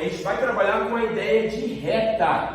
gente vai trabalhar com a ideia de reta,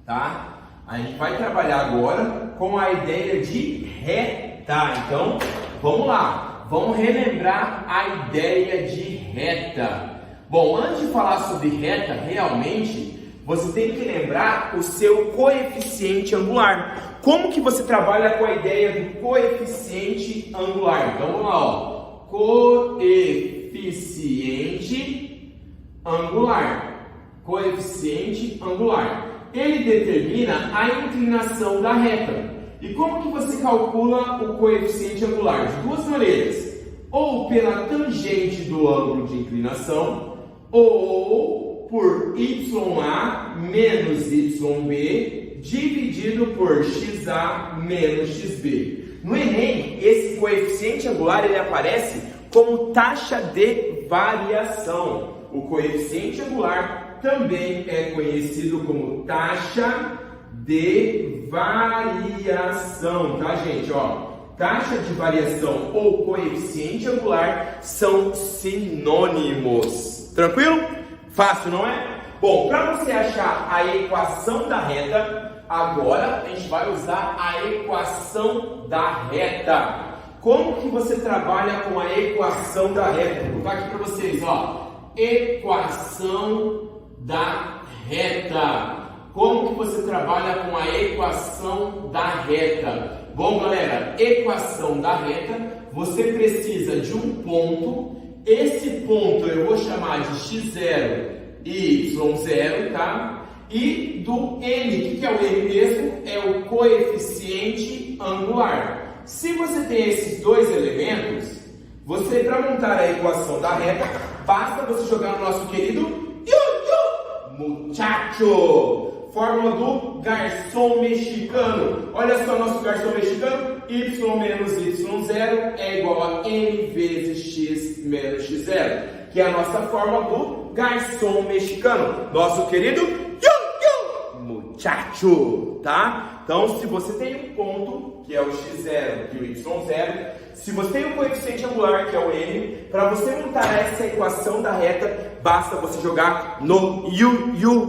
tá? A gente vai trabalhar agora com a ideia de reta. Então, vamos lá. Vamos relembrar a ideia de reta. Bom, antes de falar sobre reta, realmente, você tem que lembrar o seu coeficiente angular. Como que você trabalha com a ideia do coeficiente angular? Então, vamos lá, ó. Coeficiente angular. Coeficiente angular. Ele determina a inclinação da reta. E como que você calcula o coeficiente angular? De duas maneiras. Ou pela tangente do ângulo de inclinação, ou por YA menos YB dividido por XA menos XB. No Enem, esse coeficiente angular ele aparece como taxa de variação. O coeficiente angular também é conhecido como taxa de variação, tá, gente? Ó, taxa de variação ou coeficiente angular são sinônimos. Tranquilo? Fácil, não é? Bom, para você achar a equação da reta, agora a gente vai usar a equação da reta. Como que você trabalha com a equação da reta? Vou colocar aqui para vocês, ó. Equação da reta. Como que você trabalha com a equação da reta? Bom, galera, equação da reta, você precisa de um ponto. Esse ponto eu vou chamar de x0 e y0, tá? E do n, o que é o n mesmo? É o coeficiente angular. Se você tem esses dois elementos, você, para montar a equação da reta, basta você jogar no nosso querido muchacho. Fórmula do garçom mexicano. Olha só nosso garçom mexicano. Y menos Y0 é igual a N vezes X menos X0. Que é a nossa fórmula do garçom mexicano. Nosso querido muchacho, tá? Então, se você tem um ponto, que é o x0 e o y0, se você tem um coeficiente angular, que é o n, para você montar essa equação da reta, basta você jogar no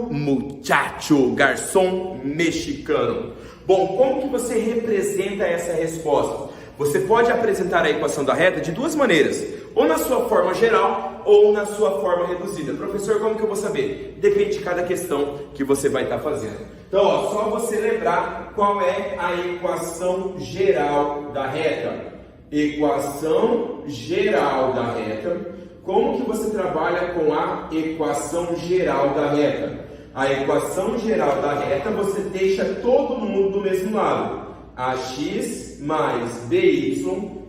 muchacho, garçom mexicano. Bom, como que você representa essa resposta? Você pode apresentar a equação da reta de duas maneiras, ou na sua forma geral, ou na sua forma reduzida. Professor, como que eu vou saber? Depende de cada questão que você vai estar fazendo. Então, ó, só você lembrar qual é a equação geral da reta. Equação geral da reta. Como que você trabalha com a equação geral da reta? A equação geral da reta, você deixa todo mundo do mesmo lado. AX mais BY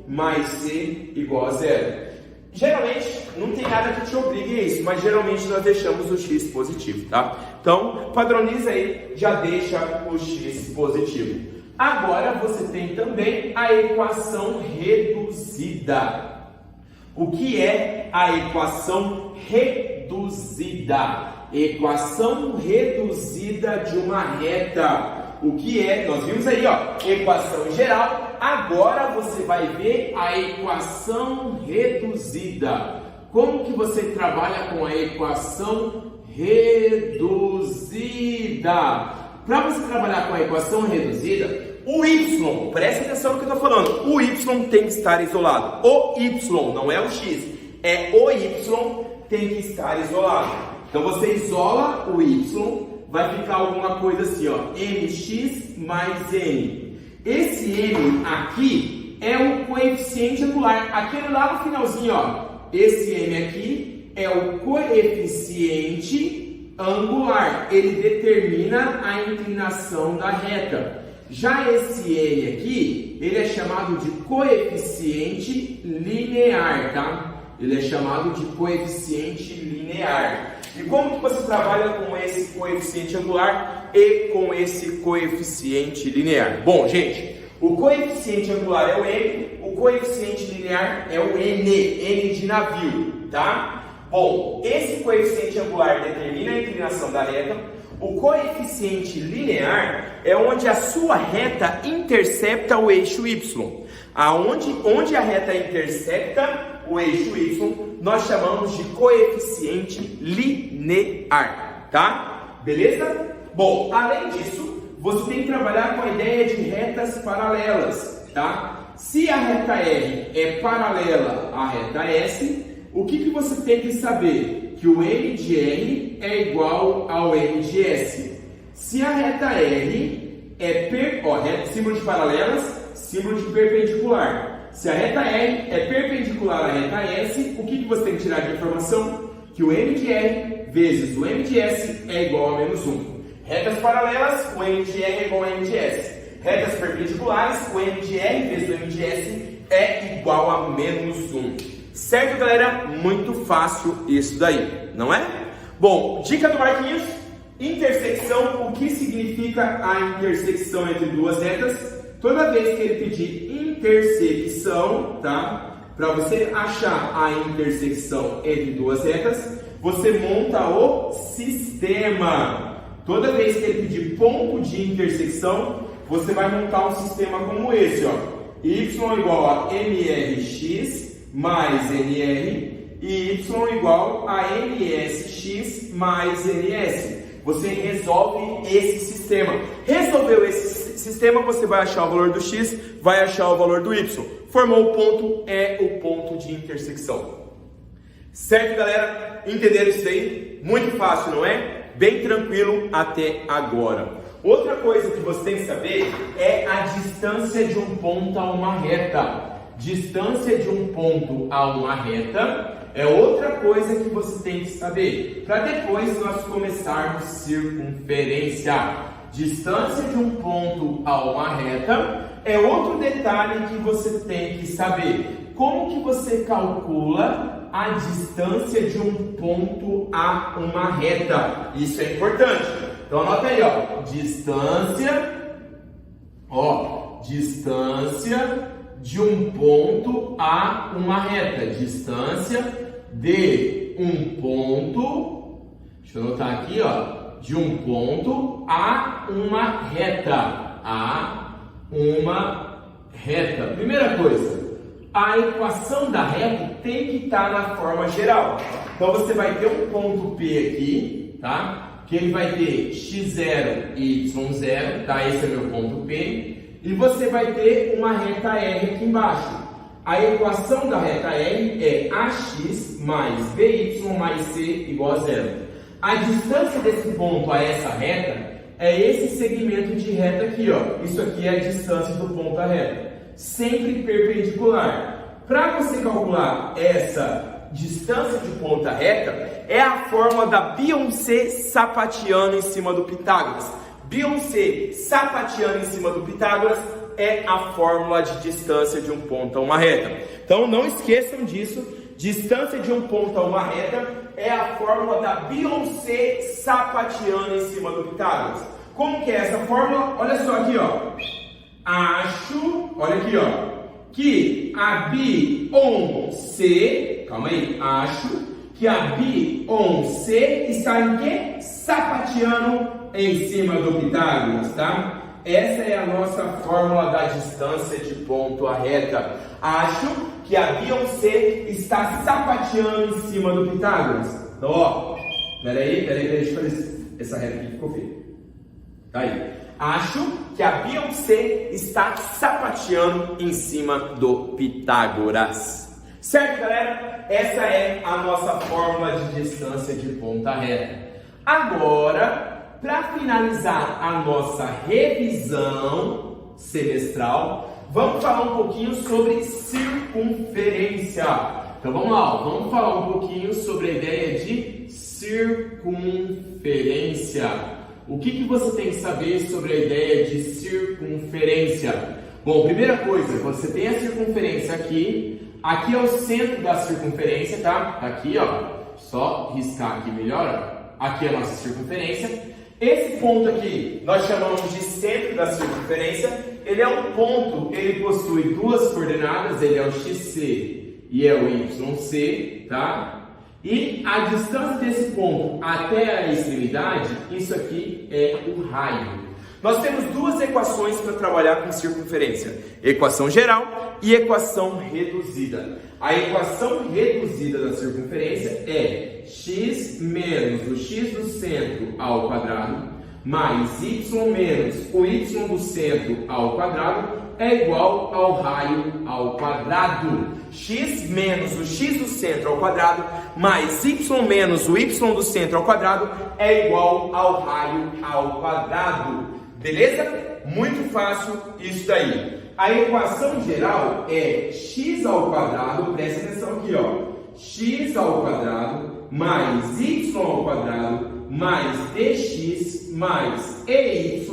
mais C igual a 0. Geralmente, não tem nada que te obrigue a isso, mas geralmente nós deixamos o X positivo, tá? Então, padroniza aí, já deixa o X positivo. Agora, você tem também a equação reduzida. O que é a equação reduzida? Equação reduzida de uma reta. O que é? Nós vimos aí, ó, equação geral. Agora você vai ver a equação reduzida. Como que você trabalha com a equação reduzida? Para você trabalhar com a equação reduzida, o y, presta atenção no que eu estou falando, o y tem que estar isolado. O y, não é o x, é o y tem que estar isolado. Então você isola o y, vai ficar alguma coisa assim, ó, mx mais n. Esse n aqui é o coeficiente angular. Aquele lá no finalzinho, ó, esse n aqui é o coeficiente angular. Ele determina a inclinação da reta. Já esse n aqui, ele é chamado de coeficiente linear, tá? Ele é chamado de coeficiente linear. E como que você trabalha com esse coeficiente angular e com esse coeficiente linear? Bom, gente, o coeficiente angular é o n, o coeficiente linear é o n, n de navio, tá? Bom, esse coeficiente angular determina a inclinação da reta. O coeficiente linear é onde a sua reta intercepta o eixo y. Onde a reta intercepta o eixo y, nós chamamos de coeficiente linear, tá? Beleza? Bom, além disso, você tem que trabalhar com a ideia de retas paralelas, tá? Se a reta R é paralela à reta S, o que você tem que saber? Que o M de R é igual ao M de S. Se a reta R é símbolo de paralelas, símbolo de perpendicular. Se a reta R é perpendicular à reta S, o que você tem que tirar de informação? Que o M de R vezes o M de S é igual a menos 1. Retas paralelas, o M de R é igual a M de S. Retas perpendiculares, o M de R vezes o M de S é igual a menos 1. Certo, galera? Muito fácil isso daí, não é? Bom, dica do Marquinhos. Intersecção, o que significa a intersecção entre duas retas? Toda vez que ele pedir intersecção, tá? Para você achar a intersecção entre duas retas, você monta o sistema. Toda vez que ele pedir ponto de intersecção, você vai montar um sistema como esse, ó. Y igual a MRX mais NR e Y igual a NSX mais NS. Você resolve esse sistema. Resolveu esse sistema, você vai achar o valor do X, vai achar o valor do Y. Formou o ponto, é o ponto de intersecção. Certo, galera? Entenderam isso aí? Muito fácil, não é? Bem tranquilo até agora. Outra coisa que você tem que saber é a distância de um ponto a uma reta. Distância de um ponto a uma reta é outra coisa que você tem que saber, para depois nós começarmos circunferência. Distância de um ponto a uma reta é outro detalhe que você tem que saber. Como que você calcula a distância de um ponto a uma reta? Isso é importante. Então anota aí, ó. Distância de um ponto a uma reta. Distância de um ponto, deixa eu anotar aqui, ó, de um ponto a uma reta. Primeira coisa, a equação da reta tem que estar na forma geral. Então você vai ter um ponto P aqui, tá? Que ele vai ter x0 e y0, tá? Esse é meu ponto P. E você vai ter uma reta R aqui embaixo. A equação da reta R é AX mais BY mais C igual a 0. A distância desse ponto a essa reta é esse segmento de reta aqui, ó. Isso aqui é a distância do ponto à reta. Sempre perpendicular. Para você calcular essa distância de ponto à reta, é a fórmula da Beyoncé sapateando em cima do Pitágoras. Beyoncé sapateando em cima do Pitágoras é a fórmula de distância de um ponto a uma reta. Então não esqueçam disso. Distância de um ponto a uma reta é a fórmula da Beyoncé sapateando em cima do Pitágoras. Como que é essa fórmula? Olha só aqui, ó. Olha aqui, ó, que a Beyoncé, calma aí, acho que a Beyoncé está em quê? Sapateando em cima do Pitágoras, tá? Essa é a nossa fórmula da distância de ponto a reta. Acho que a Beyoncé está sapateando em cima do Pitágoras. Então, ó, peraí, deixa eu fazer essa reta aqui que ficou feia. Tá aí. Acho que a Beyoncé está sapateando em cima do Pitágoras. Certo, galera? Essa é a nossa fórmula de distância de ponta reta. Agora, para finalizar a nossa revisão semestral, vamos falar um pouquinho sobre circunferência. Então vamos lá, vamos falar um pouquinho sobre a ideia de circunferência. O que você tem que saber sobre a ideia de circunferência? Bom, primeira coisa, você tem a circunferência aqui. Aqui é o centro da circunferência, tá? Aqui, ó. Só riscar aqui melhor, ó. Aqui é a nossa circunferência. Esse ponto aqui, nós chamamos de centro da circunferência. Ele é um ponto, ele possui duas coordenadas. Ele é o XC e é o YC, tá? E a distância desse ponto até a extremidade, isso aqui é o raio. Nós temos duas equações para trabalhar com circunferência: equação geral e equação reduzida. A equação reduzida da circunferência é x menos o x do centro ao quadrado mais y menos o y do centro ao quadrado é igual ao raio ao quadrado. X menos o x do centro ao quadrado mais y menos o y do centro ao quadrado é igual ao raio ao quadrado. Beleza? Muito fácil isso daí. A equação geral é x ao quadrado, presta atenção aqui, ó. X ao quadrado mais y ao quadrado mais dx mais ey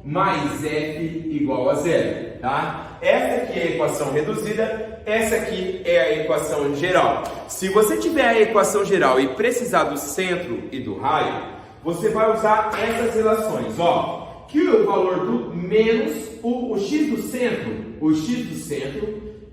mais f igual a zero, tá? Essa aqui é a equação reduzida, essa aqui é a equação geral. Se você tiver a equação geral e precisar do centro e do raio, você vai usar essas relações, ó. Que o valor do menos o x do centro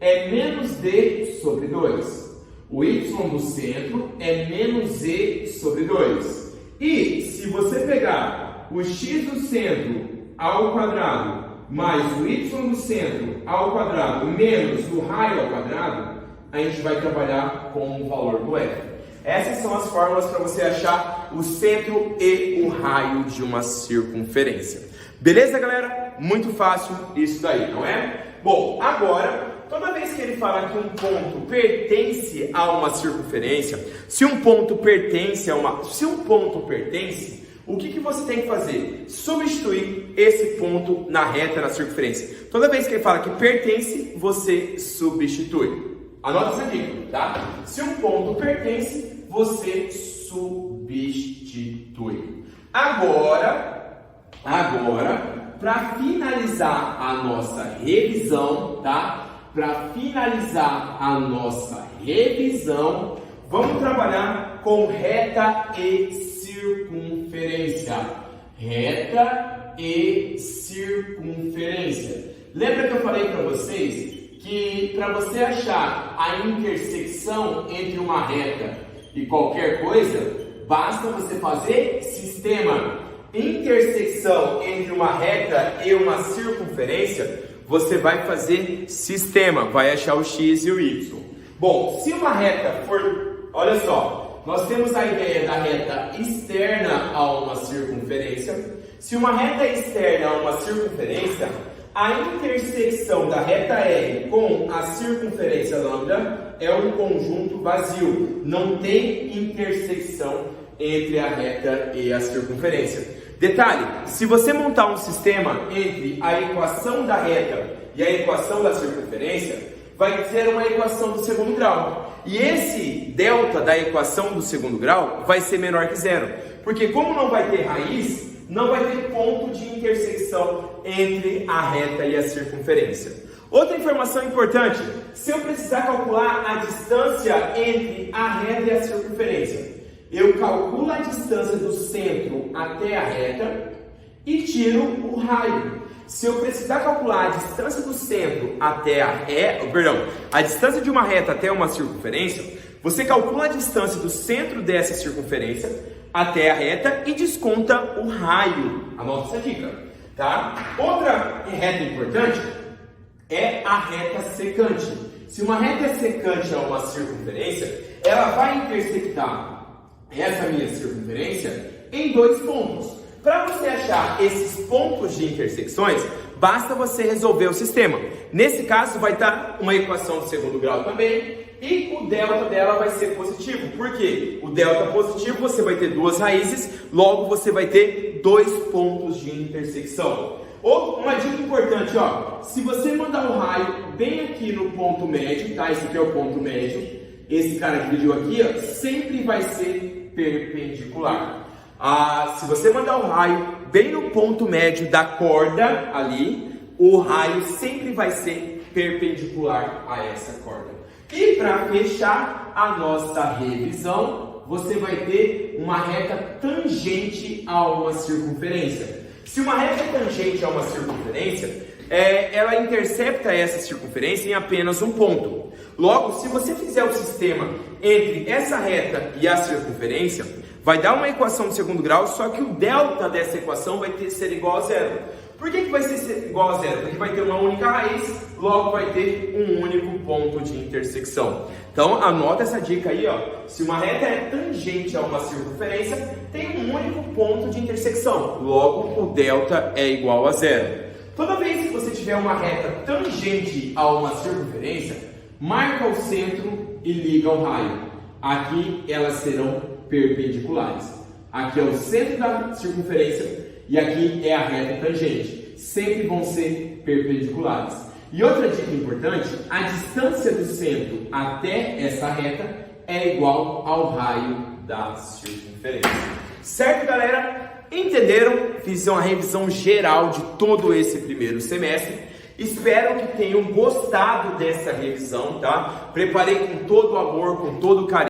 é menos d sobre 2. O y do centro é menos e sobre 2. E se você pegar o x do centro ao quadrado mais o y do centro ao quadrado menos o raio ao quadrado, a gente vai trabalhar com o valor do f. Essas são as fórmulas para você achar o centro e o raio de uma circunferência. Beleza, galera? Muito fácil isso daí, não é? Bom, agora, toda vez que ele fala que um ponto pertence a uma circunferência, se um ponto pertence, o que você tem que fazer? Substituir esse ponto na reta na circunferência. Toda vez que ele fala que pertence, você substitui. Anota essa dica, tá? Se um ponto pertence, você substitui. Agora, para finalizar a nossa revisão, tá? Para finalizar a nossa revisão, vamos trabalhar com reta e circunferência. Reta e circunferência. Lembra que eu falei para vocês que para você achar a intersecção entre uma reta e qualquer coisa, basta você fazer sistema. Intersecção entre uma reta e uma circunferência, você vai fazer sistema, vai achar o x e o y. Bom, se uma reta for, olha só, nós temos a ideia da reta externa a uma circunferência. Se uma reta externa a uma circunferência, a intersecção da reta R com a circunferência lambda é um conjunto vazio, não tem intersecção entre a reta e a circunferência. Detalhe, se você montar um sistema entre a equação da reta e a equação da circunferência, vai ser uma equação do segundo grau. E esse delta da equação do segundo grau vai ser menor que zero. Porque como não vai ter raiz, não vai ter ponto de intersecção entre a reta e a circunferência. Outra informação importante, se eu precisar calcular a distância entre a reta e a circunferência, eu calculo a distância do centro até a reta e tiro o raio. Se eu precisar calcular a distância do centro até a distância de uma reta até uma circunferência, você calcula a distância do centro dessa circunferência até a reta e desconta o raio. Anota essa dica, tá? Outra reta importante é a reta secante. Se uma reta secante é uma circunferência, ela vai intersectar essa minha circunferência em dois pontos. Para você achar esses pontos de intersecções, basta você resolver o sistema. Nesse caso, vai estar uma equação de segundo grau também, e o delta dela vai ser positivo. Por quê? O delta positivo, você vai ter duas raízes, logo você vai ter dois pontos de intersecção. Uma dica importante, ó, se você mandar um raio bem aqui no ponto médio, tá? Esse aqui é o ponto médio, esse cara que dividiu aqui, ó, sempre vai ser perpendicular. Se você mandar um raio bem no ponto médio da corda ali, o raio sempre vai ser perpendicular a essa corda. E para fechar a nossa revisão, você vai ter uma reta tangente a uma circunferência. Se uma reta é tangente a uma circunferência, ela intercepta essa circunferência em apenas um ponto. Logo, se você fizer o sistema entre essa reta e a circunferência, vai dar uma equação de segundo grau, só que o delta dessa equação vai ser igual a zero. Por que vai ser igual a zero? Porque vai ter uma única raiz, logo vai ter um único ponto de intersecção. Então anota essa dica aí, ó. Se uma reta é tangente a uma circunferência, tem um único ponto de intersecção, logo o delta é igual a zero. Toda vez que você tiver uma reta tangente a uma circunferência, marca o centro e liga ao raio. Aqui elas serão perpendiculares. Aqui é o centro da circunferência e aqui é a reta tangente. Sempre vão ser perpendiculares. E outra dica importante, a distância do centro até essa reta é igual ao raio da circunferência. Certo, galera? Entenderam? Fiz uma revisão geral de todo esse primeiro semestre. Espero que tenham gostado dessa revisão, tá? Preparei com todo o amor, com todo o carinho.